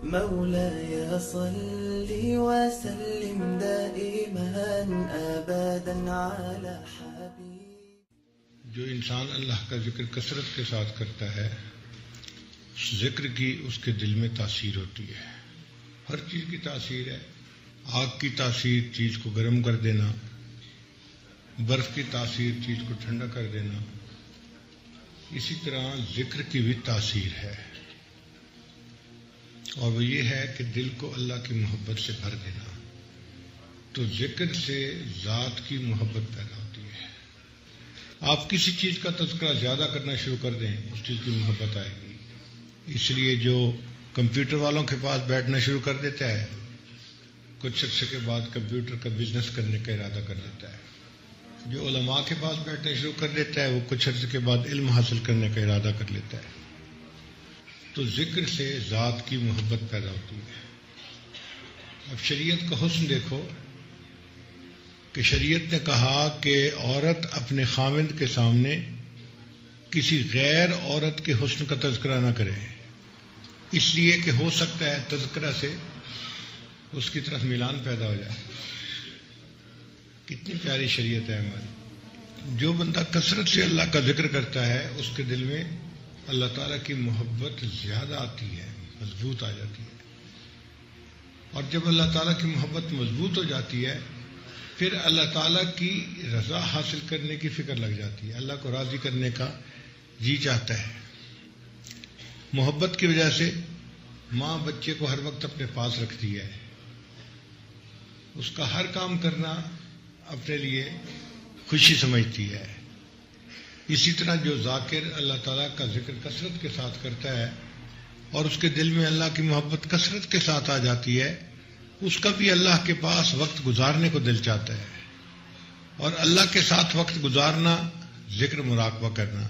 مولاي صل وسلم دائما ابدا على حبيب. جو انسان اللہ کا ذکر کثرت کے ساتھ کرتا ہے اس ذکر کی اس کے دل میں تاثیر ہوتی ہے. ہر چیز کی تاثیر ہے. آگ کی تاثیر چیز کو گرم کر دینا، برف کی تاثیر چیز کو ٹھنڈا کر دینا، اسی طرح ذکر کی بھی تاثیر ہے، اور وہ یہ ہے کہ دل کو اللہ کی محبت سے بھر دینا. تو ذکر سے ذات کی محبت پیدا ہوتی ہے. آپ کسی چیز کا تذکرہ زیادہ کرنا شروع کر دیں اس چیز کی محبت آئے گی. اس لیے جو کمپیوٹر والوں کے پاس بیٹھنا شروع کر دیتا ہے کچھ عرصے کے بعد کمپیوٹر کا بزنس کرنے کا ارادہ کر لیتا ہے. جو علماء کے پاس بیٹھنا شروع کر دیتا ہے وہ کچھ عرصے کے بعد علم حاصل کرنے کا ارادہ کر لیتا ہے. تو ذکر سے ذات کی محبت پیدا ہوتی ہے. اب شریعت کا حسن دیکھو کہ شریعت نے کہا کہ عورت اپنے خاوند کے سامنے کسی غیر عورت کے حسن کا تذکرہ نہ کرے، اس لیے کہ ہو سکتا ہے تذکرہ سے اس کی طرف میلان پیدا ہو جائے. کتنی پیاری شریعت ہے ہماری. جو بندہ کثرت سے اللہ کا ذکر کرتا ہے اس کے دل میں اللہ تعالیٰ کی محبت زیادہ آتی ہے، مضبوط آ جاتی ہے. اور جب اللہ تعالیٰ کی محبت مضبوط ہو جاتی ہے پھر اللہ تعالیٰ کی رضا حاصل کرنے کی فکر لگ جاتی ہے. اللہ کو راضی کرنے کا جی چاہتا ہے. محبت کی وجہ سے ماں بچے کو ہر وقت اپنے پاس رکھتی ہے، اس کا ہر کام کرنا اپنے لیے خوشی سمجھتی ہے. اسی طرح جو ذاکر اللہ تعالیٰ کا ذکر کثرت کے ساتھ کرتا ہے اور اس کے دل میں اللہ کی محبت کثرت کے ساتھ آ جاتی ہے، اس کا بھی اللہ کے پاس وقت گزارنے کو دل چاہتا ہے. اور اللہ کے ساتھ وقت گزارنا ذکر مراقبہ کرنا،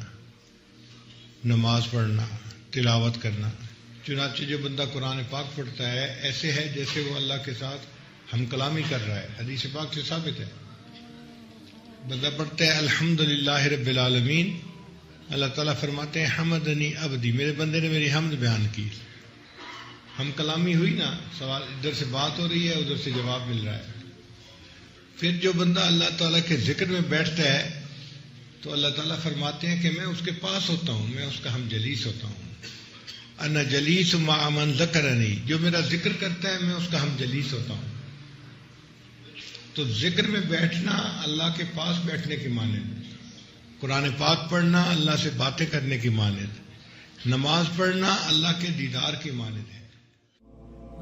نماز پڑھنا، تلاوت کرنا. چنانچہ جو بندہ قرآن پاک پڑھتا ہے ایسے ہے جیسے وہ اللہ کے ساتھ ہم کلامی کر رہا ہے. حدیث پاک سے ثابت ہے. بندہ پڑھتا ہے الحمدللہ رب العالمین، اللہ تعالیٰ فرماتے ہیں حمدنی عبدی، میرے بندے نے میری حمد بیان کی. ہم کلامی ہوئی نا، سوال ادھر سے بات ہو رہی ہے ادھر سے جواب مل رہا ہے. پھر جو بندہ اللہ تعالیٰ کے ذکر میں بیٹھتا ہے تو اللہ تعالیٰ فرماتے ہیں کہ میں اس کے پاس ہوتا ہوں، میں اس کا ہم جلیس ہوتا ہوں. انا جلیس مع من ذکرنی، جو میرا ذکر کرتا ہے میں اس کا ہم جلیس ہوتا ہوں. تو ذکر میں بیٹھنا اللہ کے پاس بیٹھنے کی مانند، قرآن پاک پڑھنا اللہ سے باتیں کرنے کی مانند، نماز پڑھنا اللہ کے دیدار کی مانند ہے.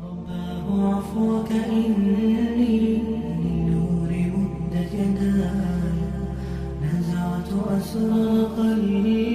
رباه عفوك إني للنور مدت يداي نزعت أسرى قلبي